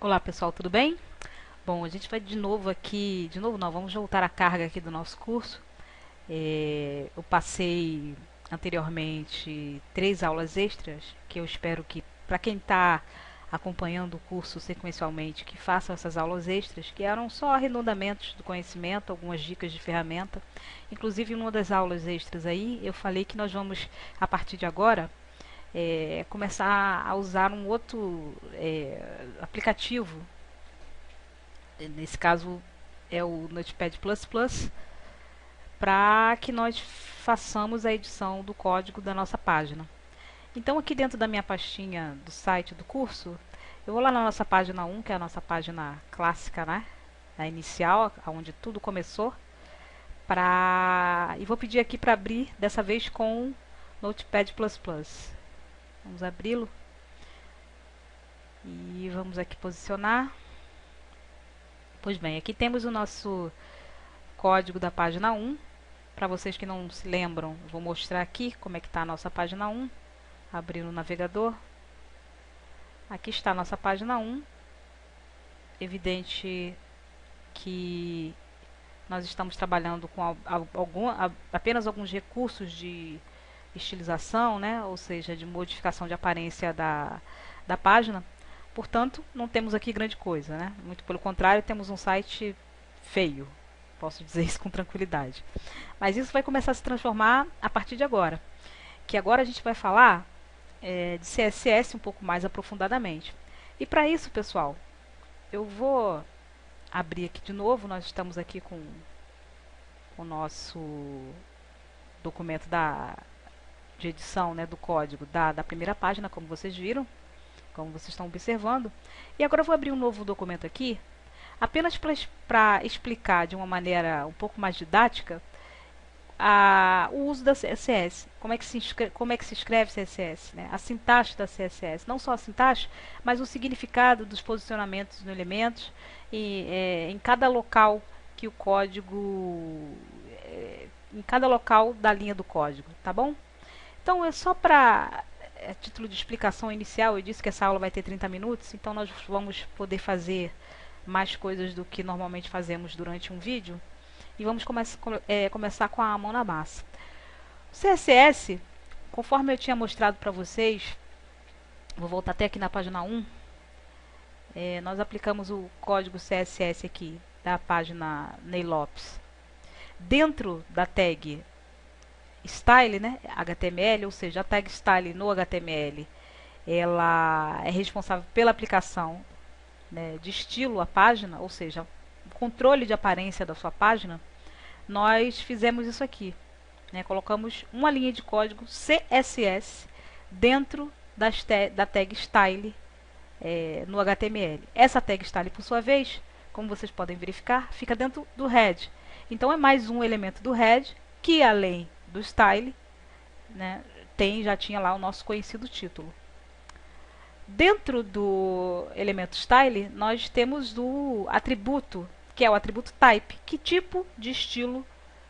Olá pessoal, tudo bem? Bom, a gente vai de novo aqui, de novo não, vamos voltar à carga aqui do nosso curso. Eu passei anteriormente 3 aulas extras, que eu espero que para quem está acompanhando o curso sequencialmente, que façam essas aulas extras, que eram só arredondamentos do conhecimento, algumas dicas de ferramenta. Inclusive, em uma das aulas extras aí, eu falei que nós vamos, a partir de agora, começar a usar um outro aplicativo. Nesse caso é o Notepad++, para que nós façamos a edição do código da nossa página. Então, aqui dentro da minha pastinha do site do curso, eu vou lá na nossa página 1, que é a nossa página clássica, né? A inicial, onde tudo começou. E vou pedir aqui para abrir, dessa vez com Notepad++. Vamos abri-lo. E vamos aqui posicionar. Pois bem, aqui temos o nosso código da página 1. Para vocês que não se lembram, eu vou mostrar aqui como é que está a nossa página 1. Abrir o navegador. Aqui está a nossa página 1. Evidente que nós estamos trabalhando com apenas alguns recursos de estilização, né? Ou seja, de modificação de aparência da página. Portanto, não temos aqui grande coisa, né? Muito pelo contrário, temos um site feio. Posso dizer isso com tranquilidade. Mas isso vai começar a se transformar a partir de agora. Que agora a gente vai falar de CSS um pouco mais aprofundadamente. E para isso, pessoal, eu vou abrir aqui de novo. Nós estamos aqui com o nosso documento de edição, né, do código da primeira página, como vocês viram, como vocês estão observando. E agora eu vou abrir um novo documento aqui, apenas para explicar de uma maneira um pouco mais didática o uso da CSS, como é que se escreve CSS, né? A sintaxe da CSS, não só a sintaxe, mas o significado dos posicionamentos dos elementos em cada local que o código, em cada local da linha do código, tá bom? Então é só para título de explicação inicial. Eu disse que essa aula vai ter 30 minutos, então nós vamos poder fazer mais coisas do que normalmente fazemos durante um vídeo. E vamos começar com a mão na massa. O CSS, conforme eu tinha mostrado para vocês, vou voltar até aqui na página 1, nós aplicamos o código CSS aqui da página Ney Lopes dentro da tag style, né, HTML, ou seja, a tag style no HTML, ela é responsável pela aplicação, né, de estilo à página, ou seja, controle de aparência da sua página. Nós fizemos isso aqui, né? Colocamos uma linha de código CSS dentro da tag style no HTML. Essa tag style, por sua vez, como vocês podem verificar, fica dentro do head. Então é mais um elemento do head que, além do style, né, já tinha lá o nosso conhecido título. Dentro do elemento style, nós temos o atributo, que é o atributo type. Que tipo de estilo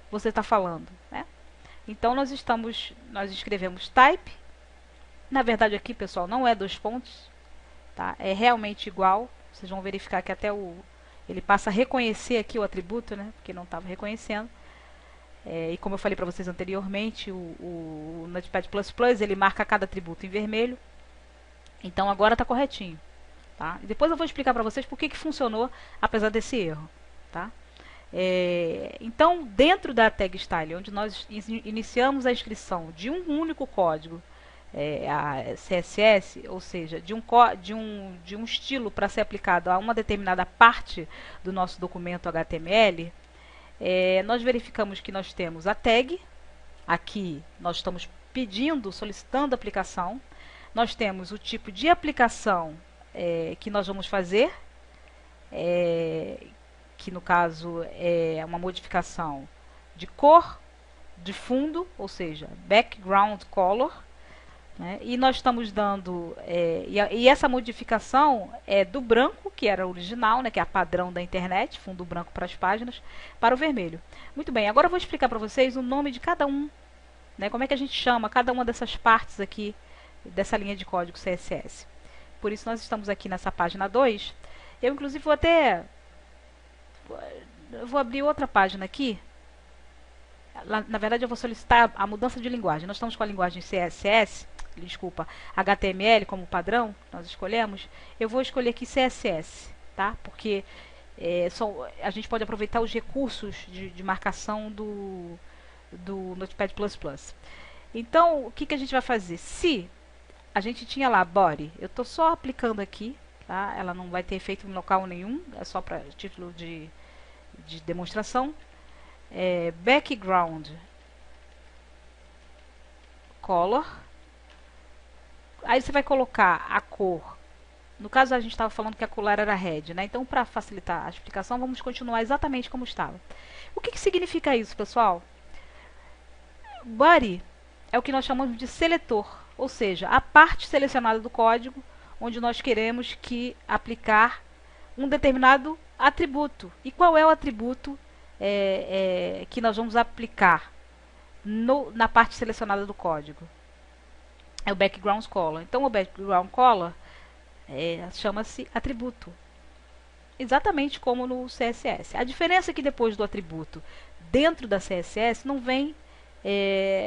você está falando, né? Então nós escrevemos type. Na verdade aqui, pessoal, não é 2 pontos, tá? É realmente igual. Vocês vão verificar que até ele passa a reconhecer aqui o atributo, né? Porque não estava reconhecendo. E como eu falei para vocês anteriormente, o Notepad++ ele marca cada atributo em vermelho. Então agora está corretinho, tá? E depois eu vou explicar para vocês por que funcionou apesar desse erro, tá? Então, dentro da tag style, onde nós iniciamos a inscrição de um único código, a CSS, ou seja, de um estilo para ser aplicado a uma determinada parte do nosso documento HTML, nós verificamos que nós temos a tag. Aqui nós estamos solicitando a aplicação. Nós temos o tipo de aplicação que nós vamos fazer, que no caso é uma modificação de cor, de fundo, ou seja, background color, né? E nós estamos dando, e essa modificação é do branco, que era original, né, que é a padrão da internet, fundo branco para as páginas, para o vermelho. Muito bem, agora eu vou explicar para vocês o nome de cada um, né, como é que a gente chama cada uma dessas partes aqui, dessa linha de código CSS. Por isso nós estamos aqui nessa página 2, Eu, inclusive, vou abrir outra página aqui. Na verdade, eu vou solicitar a mudança de linguagem. Nós estamos com a linguagem CSS, desculpa, HTML como padrão, nós escolhemos. Eu vou escolher aqui CSS, tá? Porque a gente pode aproveitar os recursos de marcação do Notepad++. Então, o que a gente vai fazer? Se a gente tinha lá body, eu estou só aplicando aqui, tá? Ela não vai ter efeito em local nenhum, é só para título de demonstração. Background color. Aí você vai colocar a cor. No caso, a gente estava falando que a cor era red, né? Então, para facilitar a explicação, vamos continuar exatamente como estava. O que significa isso, pessoal? Body é o que nós chamamos de seletor, ou seja, a parte selecionada do código onde nós queremos aplicar um determinado atributo. E qual é o atributo que nós vamos aplicar na parte selecionada do código? É o background color. Então, o background color chama-se atributo, exatamente como no CSS. A diferença é que depois do atributo, dentro da CSS, não vem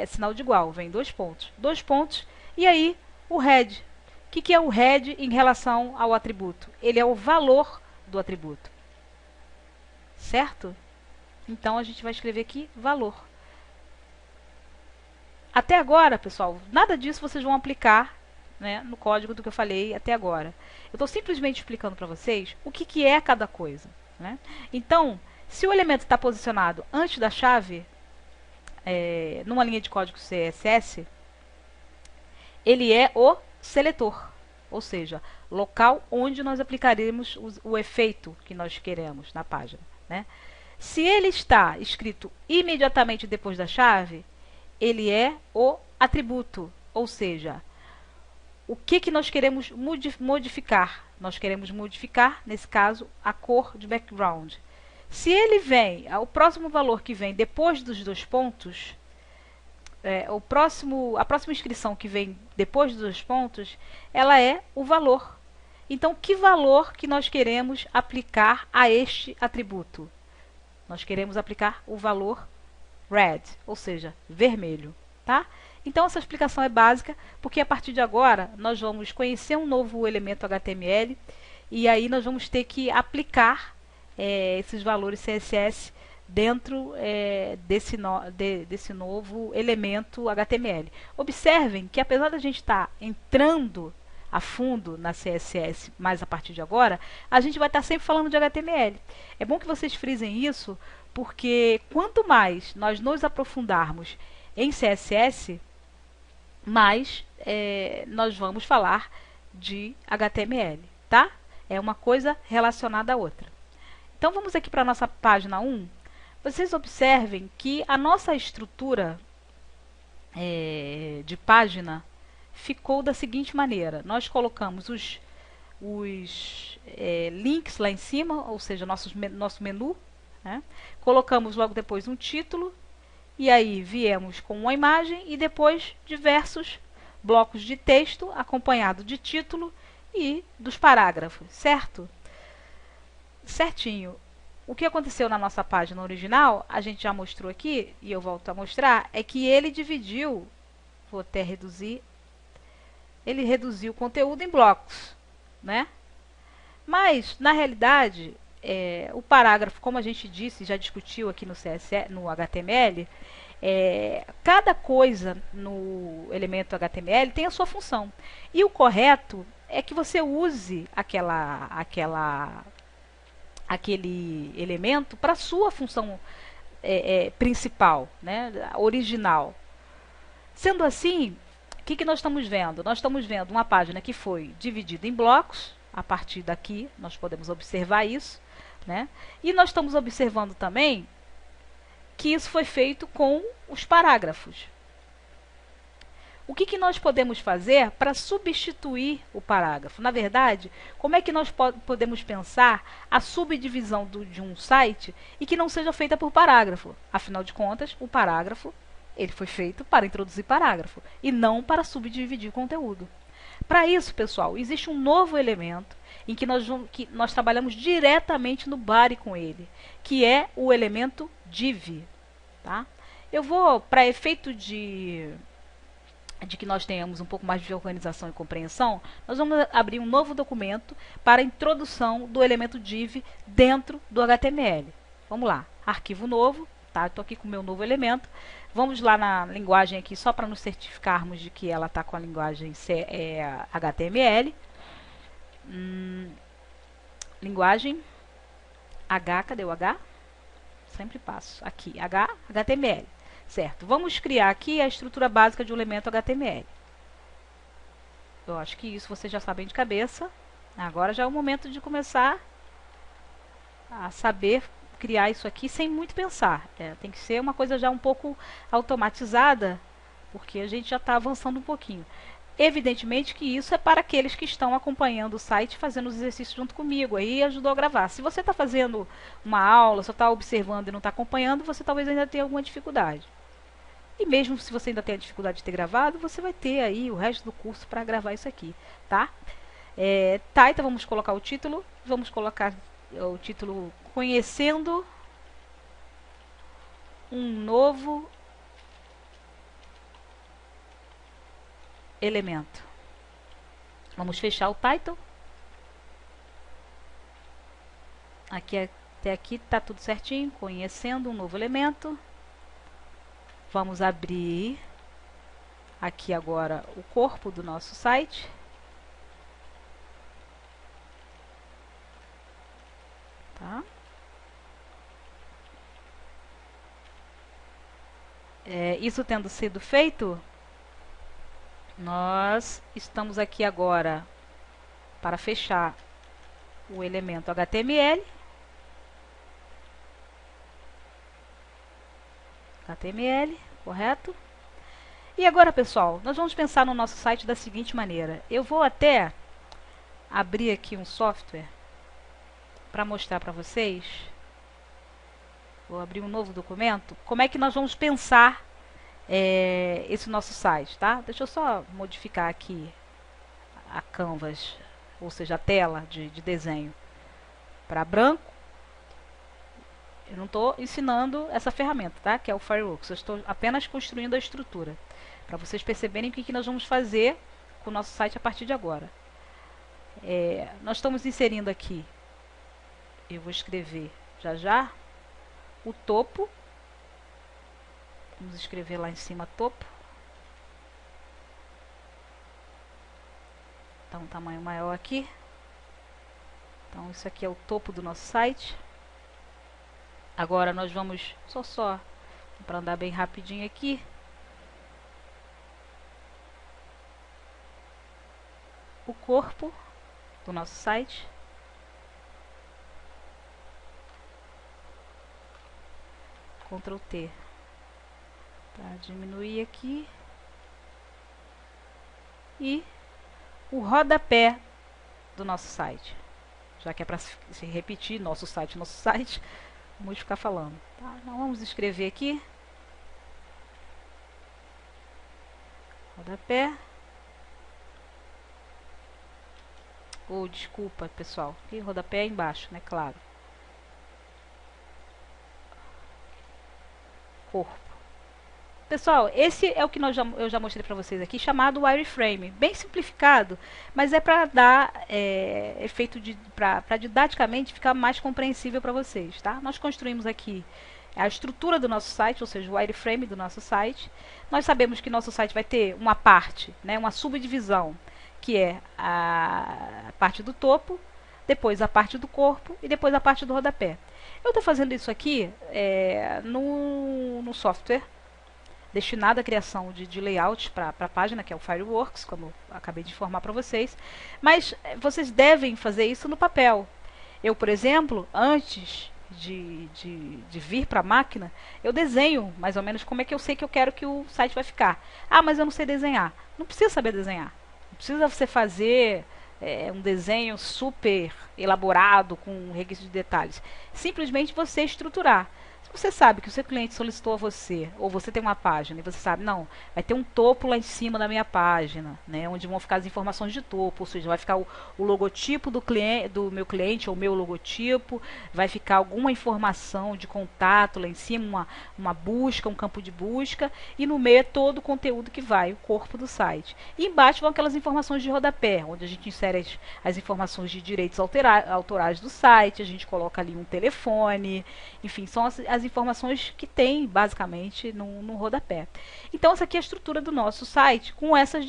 sinal de igual, vem dois pontos, e aí o head. O que é o head em relação ao atributo? Ele é o valor do atributo, certo? Então, a gente vai escrever aqui valor. Até agora, pessoal, nada disso vocês vão aplicar, né, no código do que eu falei até agora. Eu estou simplesmente explicando para vocês o que é cada coisa, né? Então, se o elemento está posicionado antes da chave, numa linha de código CSS, ele é o seletor, ou seja, local onde nós aplicaremos o efeito que nós queremos na página, né? Se ele está escrito imediatamente depois da chave, ele é o atributo, ou seja, o que nós queremos modificar? Nós queremos modificar, nesse caso, a cor de background. Se ele vem, o próximo valor que vem depois dos dois pontos, a próxima inscrição que vem depois dos dois pontos, ela é o valor. Então, que valor que nós queremos aplicar a este atributo? Nós queremos aplicar o valor red, ou seja, vermelho, tá? Então, essa explicação é básica, porque a partir de agora nós vamos conhecer um novo elemento HTML e aí nós vamos ter que aplicar esses valores CSS dentro desse novo elemento HTML. Observem que, apesar da gente estar entrando a fundo na CSS, mas a partir de agora, a gente vai estar sempre falando de HTML. É bom que vocês frisem isso, porque quanto mais nós nos aprofundarmos em CSS, mais nós vamos falar de HTML, tá? É uma coisa relacionada à outra. Então, vamos aqui para a nossa página 1. Vocês observem que a nossa estrutura de página ficou da seguinte maneira. Nós colocamos os links lá em cima, ou seja, nosso menu, né? Colocamos logo depois um título, e aí viemos com uma imagem e depois diversos blocos de texto acompanhado de título e dos parágrafos, certo? Certinho. O que aconteceu na nossa página original, a gente já mostrou aqui, e eu volto a mostrar, é que ele dividiu, vou até reduzir, ele reduziu o conteúdo em blocos, né? Mas, na realidade, o parágrafo, como a gente disse, já discutiu aqui no HTML, cada coisa no elemento HTML tem a sua função. E o correto é que você use aquele elemento para a sua função principal, né, original. Sendo assim, o que nós estamos vendo? Nós estamos vendo uma página que foi dividida em blocos. A partir daqui, nós podemos observar isso, né? E nós estamos observando também que isso foi feito com os parágrafos. O que nós podemos fazer para substituir o parágrafo? Na verdade, como é que nós podemos pensar a subdivisão de um site e que não seja feita por parágrafo? Afinal de contas, o parágrafo ele foi feito para introduzir parágrafo e não para subdividir conteúdo. Para isso, pessoal, existe um novo elemento em que nós trabalhamos diretamente no body com ele, que é o elemento div. Tá? Eu vou, para efeito de que nós tenhamos um pouco mais de organização e compreensão, nós vamos abrir um novo documento para a introdução do elemento div dentro do HTML. Vamos lá, arquivo novo, tá? Estou aqui com o meu novo elemento. Vamos lá na linguagem aqui, só para nos certificarmos de que ela está com a linguagem HTML. Linguagem H, cadê o H? Sempre passo. Aqui, HTML. Certo, vamos criar aqui a estrutura básica de um elemento HTML. Eu acho que isso vocês já sabem de cabeça. Agora já é o momento de começar a saber criar isso aqui sem muito pensar. Tem que ser uma coisa já um pouco automatizada, porque a gente já está avançando um pouquinho. Evidentemente que isso é para aqueles que estão acompanhando o site, fazendo os exercícios junto comigo, aí ajudou a gravar. Se você está fazendo uma aula, só está observando e não está acompanhando, você talvez ainda tenha alguma dificuldade. E mesmo se você ainda tem a dificuldade de ter gravado, você vai ter aí o resto do curso para gravar isso aqui, tá? Então vamos colocar o título. Vamos colocar o título Conhecendo um novo elemento. Vamos fechar o title. Aqui até aqui está tudo certinho. Conhecendo um novo elemento. Vamos abrir aqui agora o corpo do nosso site. Tá? Isso tendo sido feito, nós estamos aqui agora para fechar o elemento HTML. HTML, correto? E agora, pessoal, nós vamos pensar no nosso site da seguinte maneira. Eu vou até abrir aqui um software para mostrar para vocês. Vou abrir um novo documento. Como é que nós vamos pensar esse nosso site, tá? Deixa eu só modificar aqui a canvas, ou seja, a tela de desenho para branco. Eu não estou ensinando essa ferramenta, tá? Que é o Fireworks. Eu estou apenas construindo a estrutura, para vocês perceberem o que nós vamos fazer com o nosso site a partir de agora. Nós estamos inserindo aqui, eu vou escrever já o topo. Vamos escrever lá em cima topo. Então, um tamanho maior aqui. Então, isso aqui é o topo do nosso site. Agora nós vamos, só para andar bem rapidinho aqui. O corpo do nosso site. Ctrl T para diminuir aqui. E o rodapé do nosso site. Já que é para se repetir, nosso site, vamos ficar falando. Tá? Então vamos escrever aqui. Rodapé. Desculpa, pessoal. Aqui, rodapé é embaixo, né? Claro. Corpo. Pessoal, esse é o que eu já mostrei para vocês aqui, chamado wireframe. Bem simplificado, mas é para dar efeito para didaticamente ficar mais compreensível para vocês, tá? Nós construímos aqui a estrutura do nosso site, ou seja, o wireframe do nosso site. Nós sabemos que nosso site vai ter uma parte, né, uma subdivisão, que é a parte do topo, depois a parte do corpo e depois a parte do rodapé. Eu estou fazendo isso aqui no software destinado à criação de layout para a página, que é o Fireworks, como eu acabei de informar para vocês. Mas vocês devem fazer isso no papel. Eu, por exemplo, antes de vir para a máquina, eu desenho mais ou menos como é que eu sei que eu quero que o site vai ficar. Ah, mas eu não sei desenhar. Não precisa saber desenhar. Não precisa você fazer um desenho super elaborado, com requisitos de detalhes. Simplesmente você estruturar. você sabe que o seu cliente solicitou a você, ou você tem uma página e você sabe, não, vai ter um topo lá em cima da minha página, né, onde vão ficar as informações de topo, ou seja, vai ficar o logotipo do cliente, do meu cliente, ou o meu logotipo, vai ficar alguma informação de contato lá em cima, uma busca, um campo de busca, e no meio é todo o conteúdo que vai, o corpo do site. E embaixo vão aquelas informações de rodapé, onde a gente insere as informações de direitos autorais do site, a gente coloca ali um telefone, enfim, são as informações que tem basicamente no rodapé. Então essa aqui é a estrutura do nosso site com essas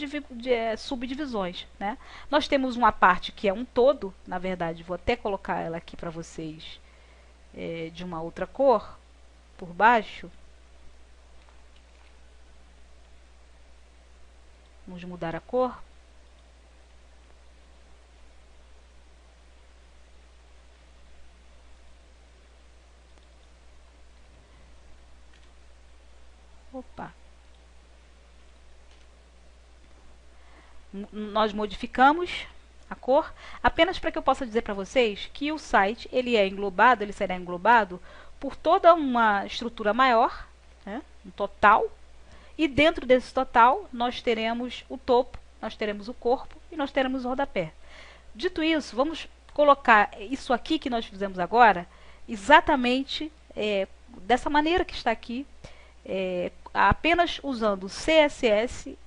subdivisões, né? Nós temos uma parte que é um todo, na verdade vou até colocar ela aqui para vocês de uma outra cor por baixo. Vamos mudar a cor. Opa. Nós modificamos a cor apenas para que eu possa dizer para vocês que o site ele será englobado por toda uma estrutura maior, né, um total, e dentro desse total nós teremos o topo, nós teremos o corpo e nós teremos o rodapé. Dito isso, vamos colocar isso aqui que nós fizemos agora exatamente dessa maneira que está aqui, apenas usando o CSS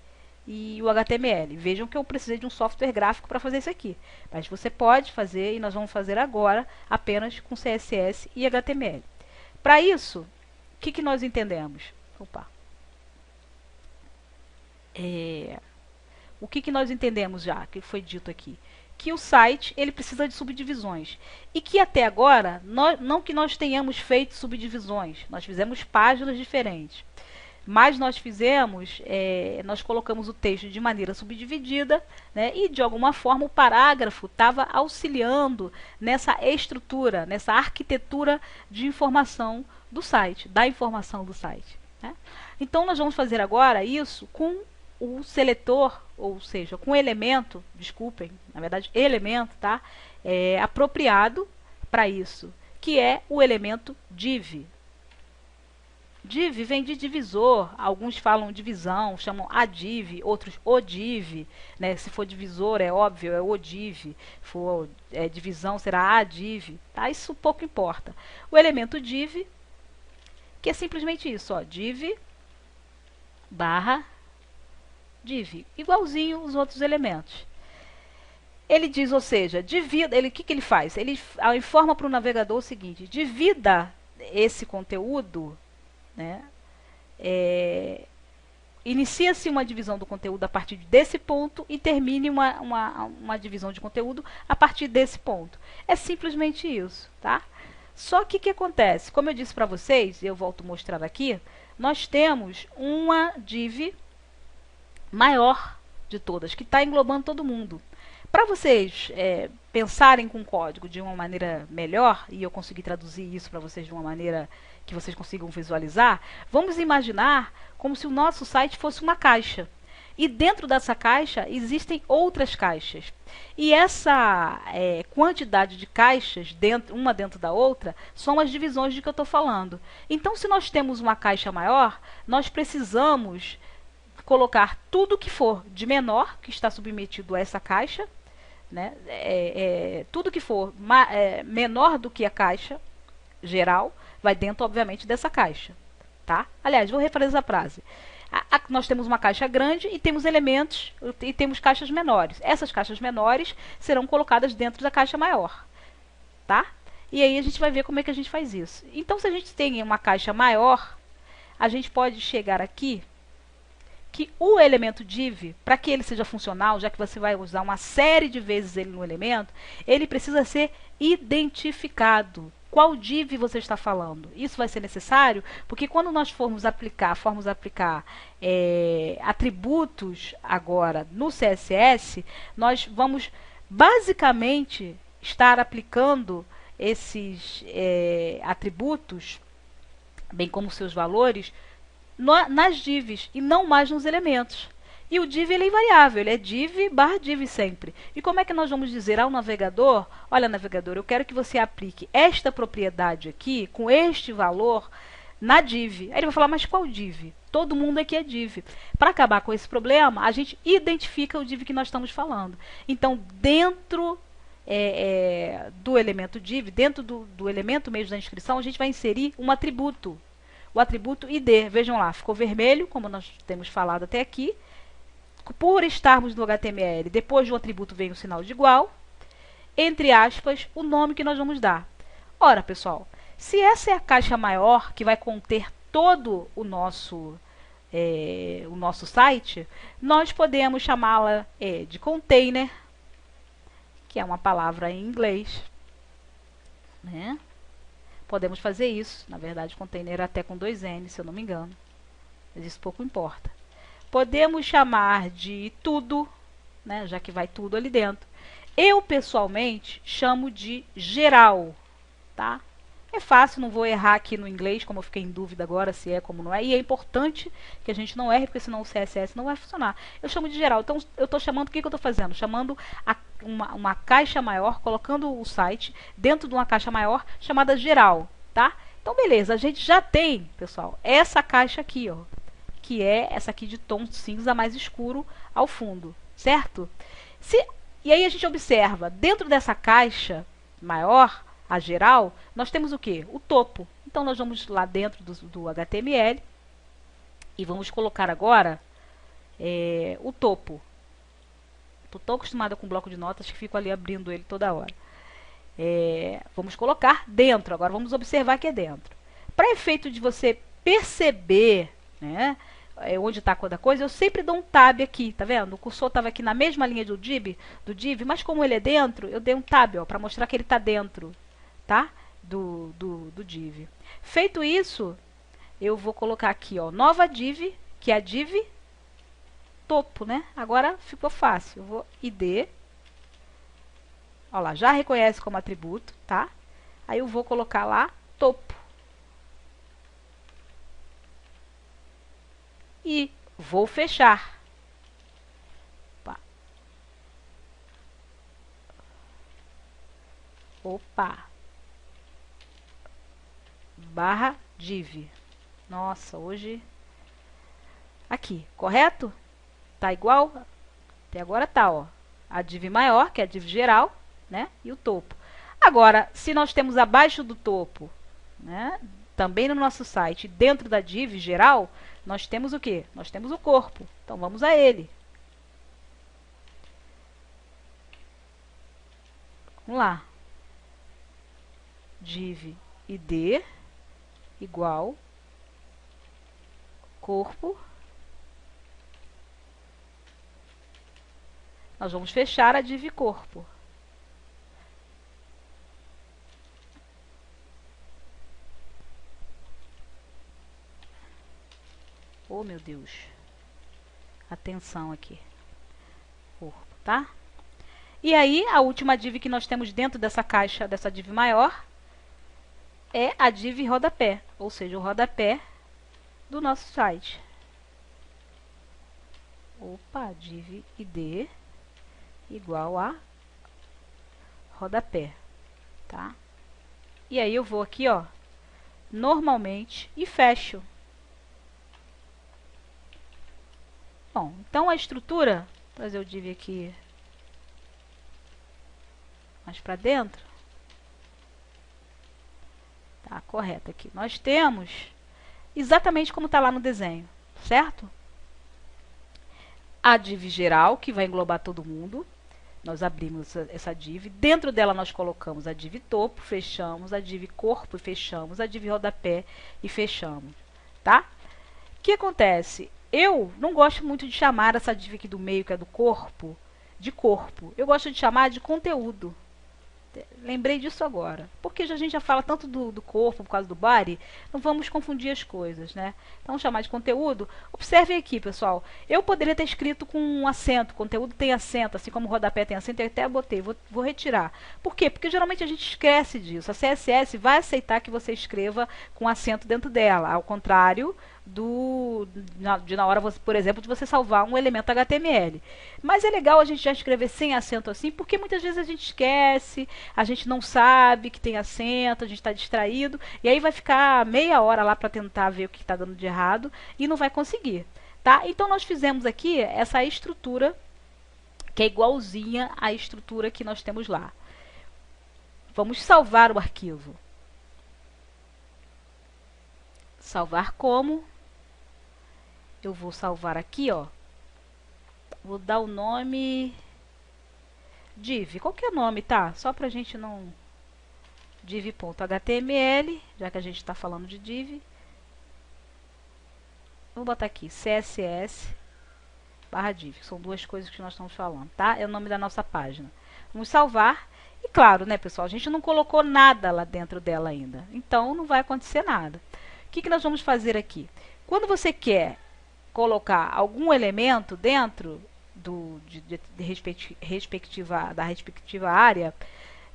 e o HTML. Vejam que eu precisei de um software gráfico para fazer isso aqui, mas você pode fazer, e nós vamos fazer agora apenas com CSS e HTML. Para isso, o que nós entendemos? Opa. O que nós entendemos já, que foi dito aqui? Que o site ele precisa de subdivisões e que até agora, não que nós tenhamos feito subdivisões, nós fizemos páginas diferentes, mas nós nós colocamos o texto de maneira subdividida, né, e de alguma forma o parágrafo estava auxiliando nessa estrutura, nessa arquitetura de informação do site, da informação do site, né? Então nós vamos fazer agora isso com o seletor, ou seja, com o elemento, desculpem, na verdade elemento, tá? Apropriado para isso, que é o elemento div. Div vem de divisor, alguns falam divisão, chamam a div, outros o div, né? Se for divisor é óbvio, é o div, se for divisão será a div, tá? Isso pouco importa. O elemento div, que é simplesmente isso, ó, div barra div, igualzinho os outros elementos. Ele diz, ou seja, divida, o que ele faz? Ele informa para o navegador o seguinte, divida esse conteúdo, né? Inicia-se uma divisão do conteúdo a partir desse ponto e termine uma divisão de conteúdo a partir desse ponto. É simplesmente isso, tá? Só que o que acontece? Como eu disse para vocês, eu volto a mostrar aqui, nós temos uma div maior de todas, que está englobando todo mundo. Para vocês pensarem com código de uma maneira melhor, e eu consegui traduzir isso para vocês de uma maneira que vocês consigam visualizar, vamos imaginar como se o nosso site fosse uma caixa. E dentro dessa caixa existem outras caixas. E essa quantidade de caixas, uma dentro da outra, são as divisões de que eu estou falando. Então, se nós temos uma caixa maior, nós precisamos colocar tudo que for de menor, que está submetido a essa caixa, né? Tudo que for menor do que a caixa geral, vai dentro, obviamente, dessa caixa. Tá? Aliás, vou refazer a frase. Nós temos uma caixa grande e temos elementos e temos caixas menores. Essas caixas menores serão colocadas dentro da caixa maior. Tá? E aí a gente vai ver como é que a gente faz isso. Então, se a gente tem uma caixa maior, a gente pode chegar aqui que o elemento div, para que ele seja funcional, já que você vai usar uma série de vezes ele no elemento, ele precisa ser identificado. Qual div você está falando? Isso vai ser necessário, porque quando nós formos aplicar atributos agora no CSS, nós vamos basicamente estar aplicando esses atributos, bem como seus valores, nas divs e não mais nos elementos. E o div ele é invariável, ele é div barra div sempre. E como é que nós vamos dizer ao navegador, olha navegador, eu quero que você aplique esta propriedade aqui, com este valor, na div. Aí ele vai falar, mas qual div? Todo mundo aqui é div. Para acabar com esse problema, a gente identifica o div que nós estamos falando. Então, dentro do elemento div, dentro do elemento mesmo da inscrição, a gente vai inserir um atributo. O atributo id. Vejam lá, ficou vermelho, como nós temos falado até aqui. Por estarmos no HTML, depois do atributo vem o sinal de igual, entre aspas, o nome que nós vamos dar. Ora, pessoal, se essa é a caixa maior que vai conter todo o nosso site, nós podemos chamá-la de container, que é uma palavra em inglês, né? Podemos fazer isso, na verdade, container até com 2 N, se eu não me engano, mas isso pouco importa. Podemos chamar de tudo, né, já que vai tudo ali dentro. Eu, pessoalmente, chamo de geral, tá? É fácil, não vou errar aqui no inglês, como eu fiquei em dúvida agora se é como não é. E é importante que a gente não erre, porque senão o CSS não vai funcionar. Eu chamo de geral. Então, eu estou chamando, o que eu estou fazendo? Chamando uma caixa maior, colocando o site dentro de uma caixa maior chamada geral, tá? Então, beleza, a gente já tem, pessoal, essa caixa aqui, ó, que é essa aqui de tom cinza mais escuro ao fundo, certo? E aí a gente observa, dentro dessa caixa maior, a geral, nós temos o quê? O topo. Então, nós vamos lá dentro do HTML e vamos colocar agora o topo. Estou tão acostumada com o bloco de notas que fico ali abrindo ele toda hora. Vamos colocar dentro. Agora, vamos observar que é dentro. Para efeito de você perceber, né, onde está cada coisa, eu sempre dou um tab aqui, tá vendo? O cursor estava aqui na mesma linha do div, mas como ele é dentro, eu dei um tab, para mostrar que ele está dentro, tá? Do div. Feito isso, eu vou colocar aqui, ó, nova div, que é a div topo, né? Agora ficou fácil. Eu vou id, ó lá, já reconhece como atributo, tá? Aí eu vou colocar lá topo. E vou fechar. Opa. Barra div. Nossa, hoje... Aqui, correto? Tá igual? Até agora tá, ó. A div maior, que é a div geral, né? E o topo. Agora, se nós temos abaixo do topo, né? Também no nosso site, dentro da div geral, nós temos o quê? Nós temos o corpo. Então, vamos a ele. Vamos lá. Div id igual corpo. Nós vamos fechar a div corpo. Oh, meu Deus. Atenção aqui. Corpo, tá? E aí, a última div que nós temos dentro dessa caixa, dessa div maior, é a div rodapé, ou seja, o rodapé do nosso site. Opa, div id igual a rodapé, tá? E aí eu vou aqui, ó, normalmente e fecho. Bom, então a estrutura, vou trazer o div aqui mais para dentro. Tá, correto aqui. Nós temos exatamente como está lá no desenho, certo? A div geral, que vai englobar todo mundo. Nós abrimos essa div. Dentro dela nós colocamos a div topo, fechamos, a div corpo e fechamos, a div rodapé e fechamos, tá? O que acontece? Eu não gosto muito de chamar essa div aqui do meio, que é do corpo, de corpo. Eu gosto de chamar de conteúdo. Lembrei disso agora. Porque a gente já fala tanto do corpo por causa do body, não vamos confundir as coisas, né? Então, chamar de conteúdo. Observem aqui, pessoal. Eu poderia ter escrito com um acento. Conteúdo tem acento, assim como o rodapé tem acento. Eu até botei. Vou retirar. Por quê? Porque geralmente a gente esquece disso. A CSS vai aceitar que você escreva com acento dentro dela. Ao contrário na hora, por exemplo, de você salvar um elemento HTML. Mas é legal a gente já escrever sem acento assim, porque muitas vezes a gente esquece, a gente não sabe que tem acento, a gente está distraído, e aí vai ficar meia hora lá para tentar ver o que está dando de errado e não vai conseguir. Tá? Então nós fizemos aqui essa estrutura, que é igualzinha à estrutura que nós temos lá. Vamos salvar o arquivo. Salvar como? Eu vou salvar aqui, ó. Vou dar o nome div, qualquer nome, tá? Só pra gente não... div.html, já que a gente está falando de div. Vou botar aqui css barra div, que são duas coisas que nós estamos falando, tá? É o nome da nossa página. Vamos salvar. E claro, né, pessoal, a gente não colocou nada lá dentro dela ainda. Então, não vai acontecer nada. O que nós vamos fazer aqui? Quando você quer colocar algum elemento dentro da respectiva área,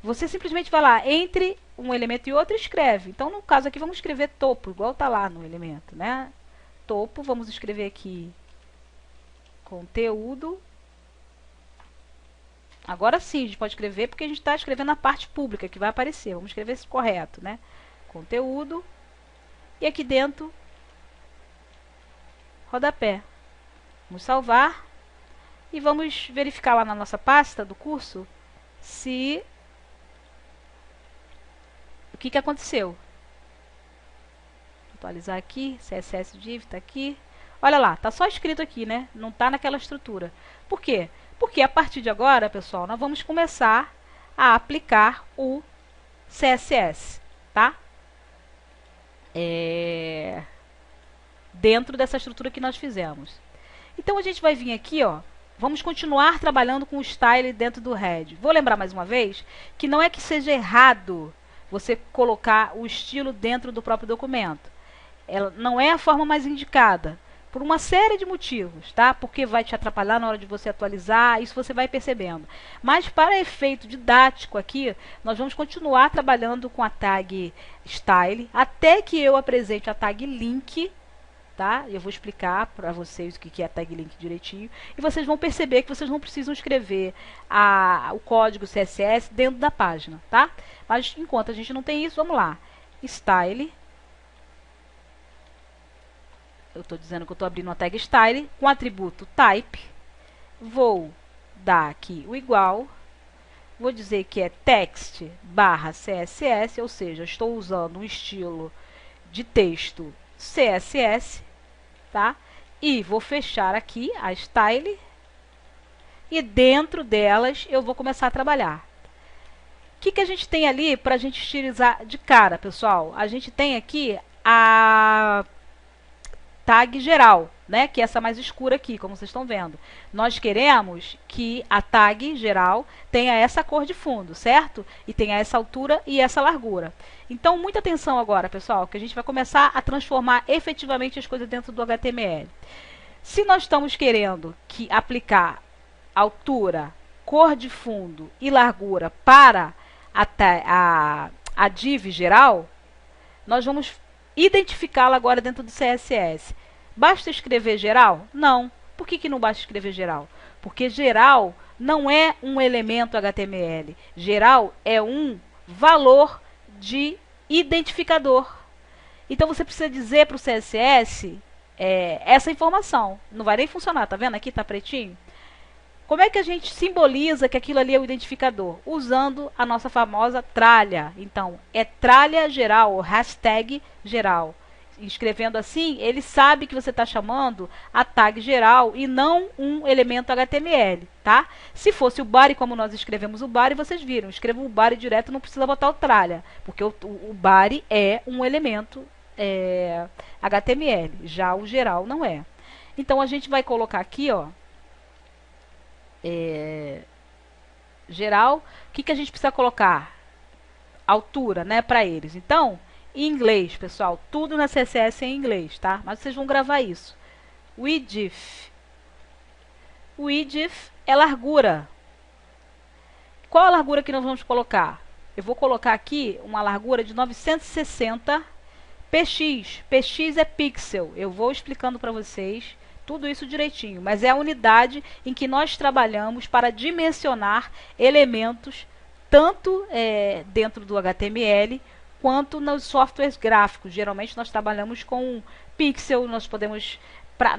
você simplesmente vai lá, entre um elemento e outro, e escreve. Então, no caso aqui, vamos escrever topo, igual está lá no elemento, né? Topo, vamos escrever aqui conteúdo. Agora sim, a gente pode escrever, porque a gente está escrevendo a parte pública, que vai aparecer. Vamos escrever isso correto, né? Conteúdo. E aqui dentro, rodapé. Vamos salvar. E vamos verificar lá na nossa pasta do curso se... o que aconteceu. Atualizar aqui, CSS div está aqui. Olha lá, tá só escrito aqui, né? Não está naquela estrutura. Por quê? Porque a partir de agora, pessoal, nós vamos começar a aplicar o CSS, tá? Dentro dessa estrutura que nós fizemos. Então a gente vai vir aqui, ó. Vamos continuar trabalhando com o style dentro do head. Vou lembrar mais uma vez que não é que seja errado você colocar o estilo dentro do próprio documento. Ela não é a forma mais indicada, por uma série de motivos, tá? Porque vai te atrapalhar na hora de você atualizar, isso você vai percebendo. Mas para efeito didático aqui, nós vamos continuar trabalhando com a tag style, até que eu apresente a tag link, tá? Eu vou explicar para vocês o que é a tag link direitinho, e vocês vão perceber que vocês não precisam escrever o código CSS dentro da página, tá? Mas enquanto a gente não tem isso, vamos lá. Style. Eu estou dizendo que eu estou abrindo uma tag style com atributo type. Vou dar aqui o igual. Vou dizer que é text barra CSS, ou seja, estou usando um estilo de texto CSS, tá? E vou fechar aqui a style. E dentro delas eu vou começar a trabalhar. O que a gente tem ali para a gente estilizar de cara, pessoal? A gente tem aqui a tag geral, né? Que é essa mais escura aqui, como vocês estão vendo. Nós queremos que a tag geral tenha essa cor de fundo, certo? E tenha essa altura e essa largura. Então, muita atenção agora, pessoal, que a gente vai começar a transformar efetivamente as coisas dentro do HTML. Se nós estamos querendo aplicar altura, cor de fundo e largura para a div geral, nós vamos identificá-la agora dentro do CSS. Basta escrever geral? Não. Por que não basta escrever geral? Porque geral não é um elemento HTML. Geral é um valor de identificador. Então você precisa dizer para o CSS essa informação. Não vai nem funcionar, tá vendo? Aqui está pretinho. Como é que a gente simboliza que aquilo ali é o identificador? Usando a nossa famosa tralha. Então, é tralha geral, ou hashtag geral. Escrevendo assim, ele sabe que você está chamando a tag geral e não um elemento HTML, tá? Se fosse o body, como nós escrevemos o body, vocês viram. Escreva o body direto, não precisa botar o tralha, porque o body é um elemento HTML, já o geral não é. Então, a gente vai colocar aqui, ó, geral. O que a gente precisa colocar? Altura, né, para eles. Então, em inglês, pessoal, tudo na CSS é em inglês, tá? Mas vocês vão gravar isso. Width. Width é largura. Qual a largura que nós vamos colocar? Eu vou colocar aqui uma largura de 960 PX é pixel. Eu vou explicando para vocês tudo isso direitinho, mas é a unidade em que nós trabalhamos para dimensionar elementos tanto dentro do HTML quanto nos softwares gráficos. Geralmente nós trabalhamos com pixel, nós podemos,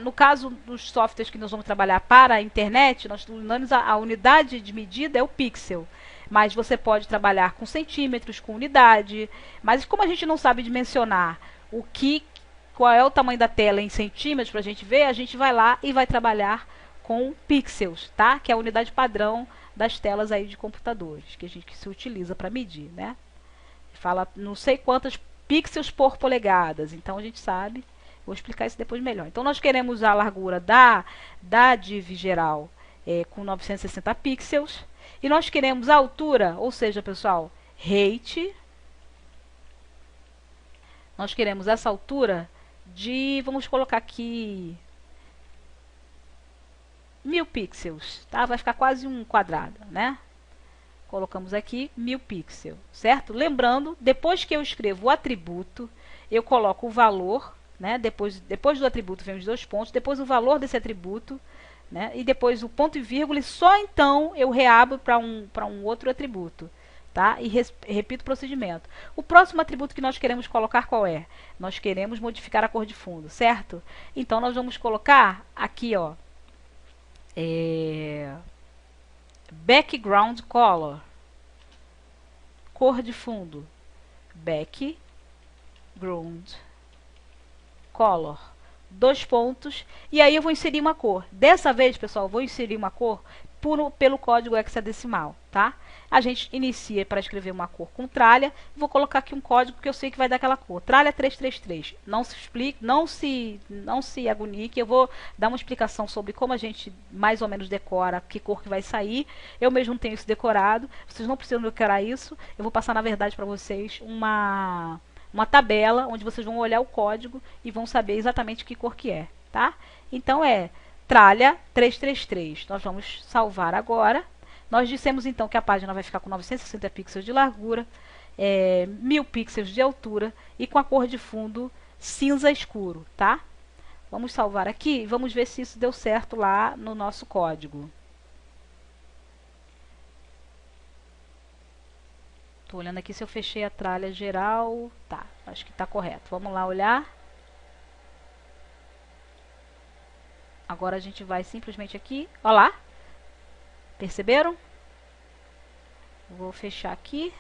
no caso dos softwares que nós vamos trabalhar para a internet, nós usamos a unidade de medida é o pixel. Mas você pode trabalhar com centímetros, com unidade. Mas como a gente não sabe dimensionar qual é o tamanho da tela em centímetros para a gente ver, a gente vai lá e vai trabalhar com pixels, tá? Que é a unidade padrão das telas aí de computadores, que se utiliza para medir, né? Fala não sei quantas pixels por polegadas, então a gente sabe. Vou explicar isso depois melhor. Então nós queremos a largura da div geral com 960 pixels. E nós queremos a altura, ou seja, pessoal, height. Nós queremos essa altura vamos colocar aqui 1000 pixels, tá? Vai ficar quase um quadrado, né? Colocamos aqui 1000 pixels, certo? Lembrando, depois que eu escrevo o atributo, eu coloco o valor, né? Depois do atributo vem os 2 pontos, depois o valor desse atributo, né? E depois o ponto e vírgula, e só então eu reabro para um outro atributo. Tá? E repito o procedimento. O próximo atributo que nós queremos colocar qual é? Nós queremos modificar a cor de fundo, certo? Então nós vamos colocar aqui, ó, background color, cor de fundo, background color, 2 pontos, e aí eu vou inserir uma cor. Dessa vez, pessoal, eu vou inserir uma cor pelo código hexadecimal, tá? A gente inicia para escrever uma cor com tralha. Vou colocar aqui um código que eu sei que vai dar aquela cor. Tralha 333. Não se explique, não se agonie, que eu vou dar uma explicação sobre como a gente mais ou menos decora que cor que vai sair. Eu mesmo tenho isso decorado. Vocês não precisam decorar isso. Eu vou passar, na verdade, para vocês uma tabela onde vocês vão olhar o código e vão saber exatamente que cor que é, tá? Então tralha 333. Nós vamos salvar agora. Nós dissemos então que a página vai ficar com 960 pixels de largura, 1000 pixels de altura e com a cor de fundo cinza escuro, tá? Vamos salvar aqui e vamos ver se isso deu certo lá no nosso código. Estou olhando aqui se eu fechei a tralha geral. Tá, acho que está correto. Vamos lá olhar. Agora a gente vai simplesmente aqui. Olha lá. Perceberam? Vou fechar aqui.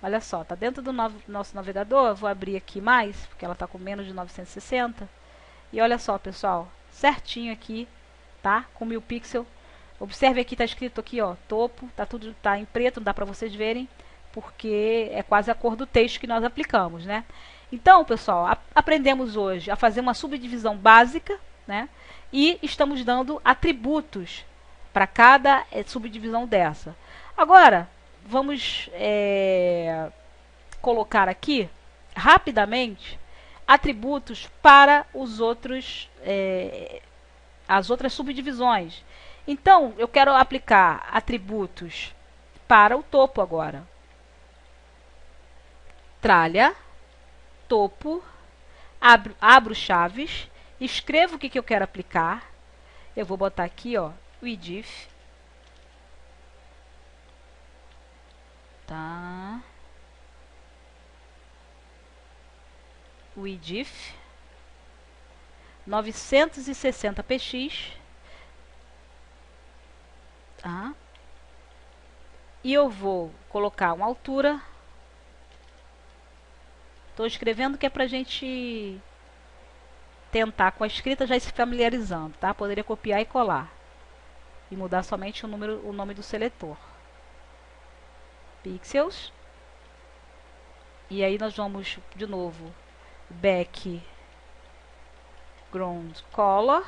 Olha só, tá dentro do nosso navegador. Vou abrir aqui mais, porque ela está com menos de 960. E olha só, pessoal, certinho aqui, tá? Com 1000 pixels. Observe aqui, tá escrito aqui, ó, topo. Tá em preto, não dá para vocês verem, porque é quase a cor do texto que nós aplicamos, né? Então, pessoal, aprendemos hoje a fazer uma subdivisão básica, né? E estamos dando atributos para cada subdivisão dessa. Agora, vamos colocar aqui, rapidamente, atributos para as outras subdivisões. Então, eu quero aplicar atributos para o topo agora. Tralha, topo, abro chaves, escrevo o que eu quero aplicar. Eu vou botar aqui, ó, width. Tá. Width 960 px. Tá. E eu vou colocar uma altura. Estou escrevendo que é pra gente tentar com a escrita já ir se familiarizando, tá? Poderia copiar e colar. E mudar somente o nome do seletor. Pixels. E aí nós vamos, de novo, background color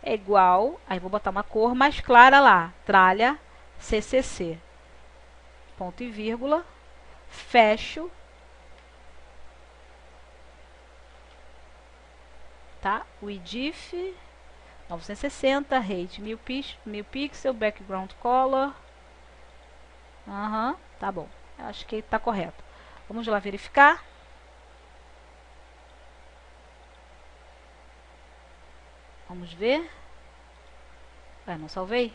é igual, aí vou botar uma cor mais clara lá, tralha CCC, ponto e vírgula, fecho, tá? Width 960, height 1000 pixels, background color, tá bom. Acho que está correto. Vamos lá verificar. Vamos ver. Não salvei.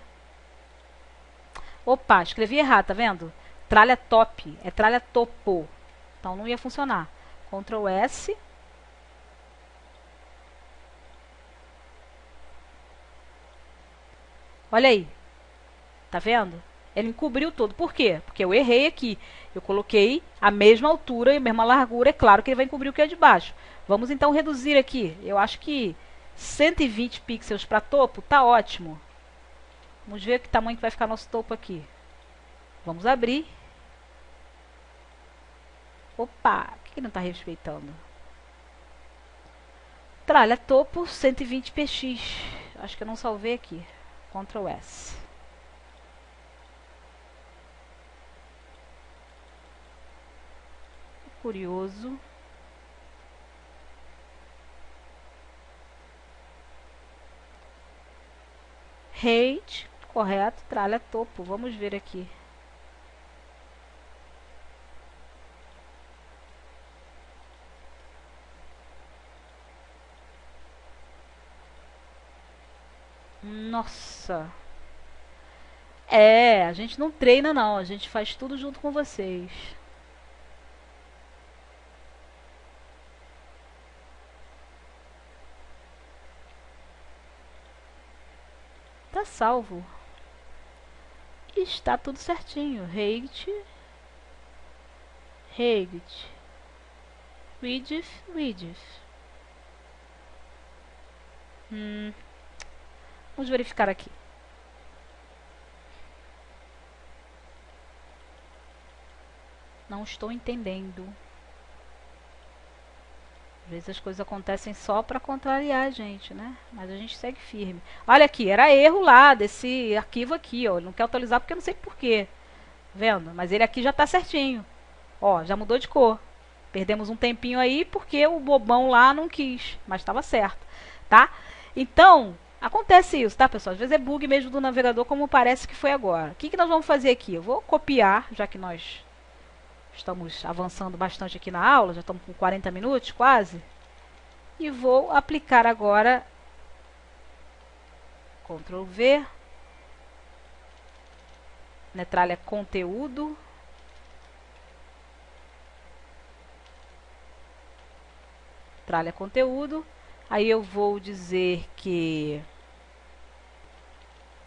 Opa, escrevi errado, tá vendo? Tralha top, é tralha topo. Então não ia funcionar. Ctrl S. Olha aí. Tá vendo? Ele encobriu tudo. Por quê? Porque eu errei aqui. Eu coloquei a mesma altura e a mesma largura. É claro que ele vai encobrir o que é de baixo. Vamos então reduzir aqui. Eu acho que 120 pixels para topo tá ótimo. Vamos ver que tamanho que vai ficar nosso topo aqui. Vamos abrir. Opa, o que não está respeitando? Tralha topo 120 px. Acho que eu não salvei aqui. Ctrl S. Curioso. Height, correto, tralha topo. Vamos ver aqui. Nossa. A gente não treina não, a gente faz tudo junto com vocês. Tá salvo. Está tudo certinho. Height, width. Vamos verificar aqui. Não estou entendendo. Às vezes as coisas acontecem só para contrariar a gente, né? Mas a gente segue firme. Olha aqui, era erro lá desse arquivo aqui, ó. Ele não quer atualizar porque eu não sei porquê. Vendo? Mas ele aqui já tá certinho. Ó, já mudou de cor. Perdemos um tempinho aí porque o bobão lá não quis. Mas estava certo, tá? Então, acontece isso, tá, pessoal? Às vezes é bug mesmo do navegador, como parece que foi agora. O que nós vamos fazer aqui? Eu vou copiar, já que nós estamos avançando bastante aqui na aula, já estamos com 40 minutos quase. E vou aplicar agora Ctrl V, Netralha conteúdo. Tralha conteúdo. Aí eu vou dizer que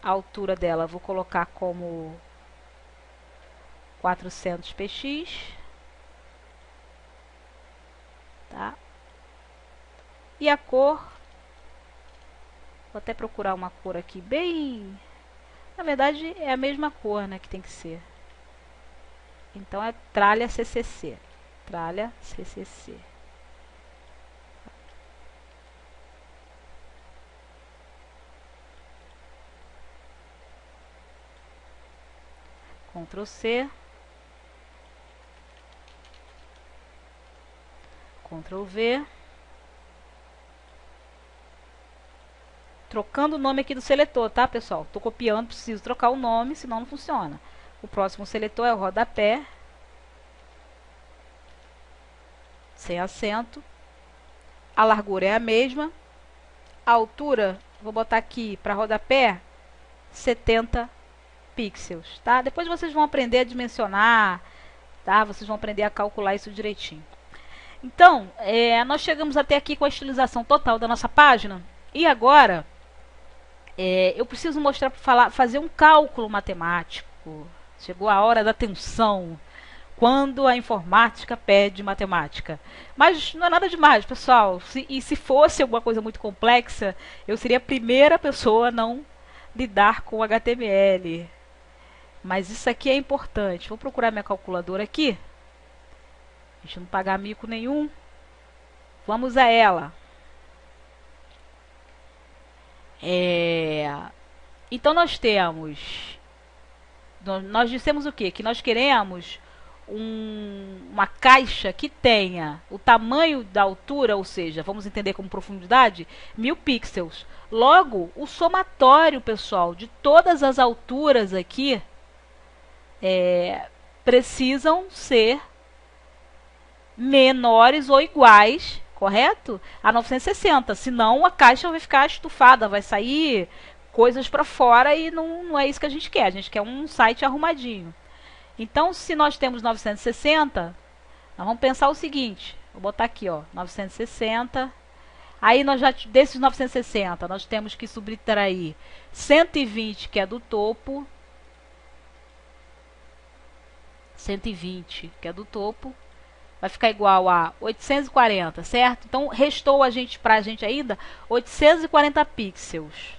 a altura dela vou colocar como 400 px, tá? E a cor, vou até procurar uma cor aqui bem, na verdade é a mesma cor, né, que tem que ser. Então é tralha CCC, tralha CCC. Ctrl C, Ctrl V, trocando o nome aqui do seletor, tá, pessoal? Tô copiando, preciso trocar o nome, senão não funciona. O próximo seletor é o rodapé, sem acento. A largura é a mesma. A altura, vou botar aqui para rodapé, 70 pixels, tá? Depois vocês vão aprender a dimensionar, tá? Vocês vão aprender a calcular isso direitinho. Então, nós chegamos até aqui com a estilização total da nossa página. E agora, eu preciso mostrar, fazer um cálculo matemático. Chegou a hora da tensão, quando a informática pede matemática. Mas não é nada demais, pessoal. E se fosse alguma coisa muito complexa, eu seria a primeira pessoa a não lidar com HTML. Mas isso aqui é importante. Vou procurar minha calculadora aqui. A gente não pagar mico nenhum. Vamos a ela. Então nós temos... Nós dissemos o quê? Que nós queremos uma caixa que tenha o tamanho da altura, ou seja, vamos entender como profundidade, 1000 pixels. Logo, o somatório, pessoal, de todas as alturas aqui precisam ser menores ou iguais, correto? A 960, senão a caixa vai ficar estufada, vai sair coisas para fora e não é isso que a gente quer um site arrumadinho. Então, se nós temos 960, nós vamos pensar o seguinte, vou botar aqui, ó, 960. Aí nós já desses 960, nós temos que subtrair 120, que é do topo. 120, que é do topo, vai ficar igual a 840, certo? Então restou pra gente ainda 840 pixels.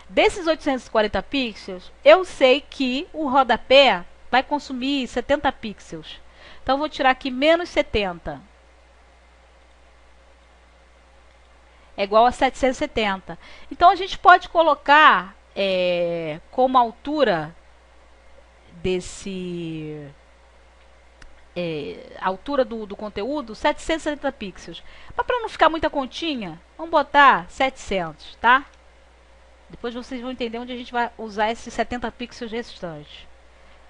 Desses 840 pixels, eu sei que o rodapé vai consumir 70 pixels. Então eu vou tirar aqui menos 70. É igual a 770. Então a gente pode colocar como altura desse altura do conteúdo 770 pixels. Mas para não ficar muita continha, vamos botar 700, tá? Depois vocês vão entender onde a gente vai usar esses 70 pixels restantes.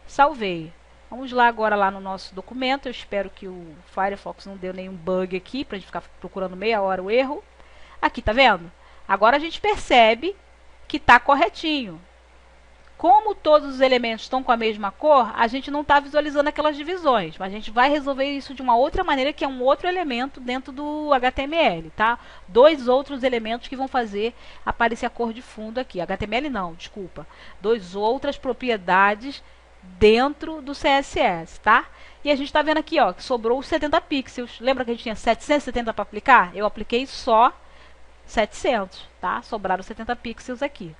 Salvei. Vamos lá agora lá no nosso documento. Eu espero que o Firefox não deu nenhum bug aqui para a gente ficar procurando meia hora o erro. Aqui, tá vendo? Agora a gente percebe que está corretinho. Como todos os elementos estão com a mesma cor, a gente não está visualizando aquelas divisões, mas a gente vai resolver isso de uma outra maneira, que é um outro elemento dentro do HTML, tá? Dois outros elementos que vão fazer aparecer a cor de fundo aqui. HTML não, desculpa. Dois outras propriedades dentro do CSS, tá? E a gente está vendo aqui, ó, que sobrou os 70 pixels. Lembra que a gente tinha 770 para aplicar? Eu apliquei só 700, tá? Sobraram 70 pixels aqui,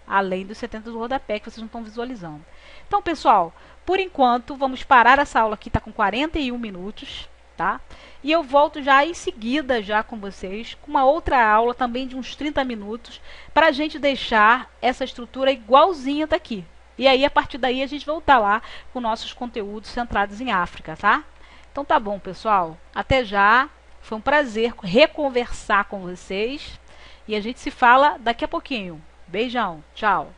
além dos 70 do rodapé que vocês não estão visualizando. Então, pessoal, por enquanto, vamos parar essa aula aqui, está com 41 minutos, tá? E eu volto já em seguida já com vocês, com uma outra aula também de uns 30 minutos, para a gente deixar essa estrutura igualzinha daqui. E aí, a partir daí, a gente voltar lá com nossos conteúdos centrados em África, tá? Então, tá bom, pessoal. Até já. Foi um prazer reconversar com vocês. E a gente se fala daqui a pouquinho. Beijão. Tchau.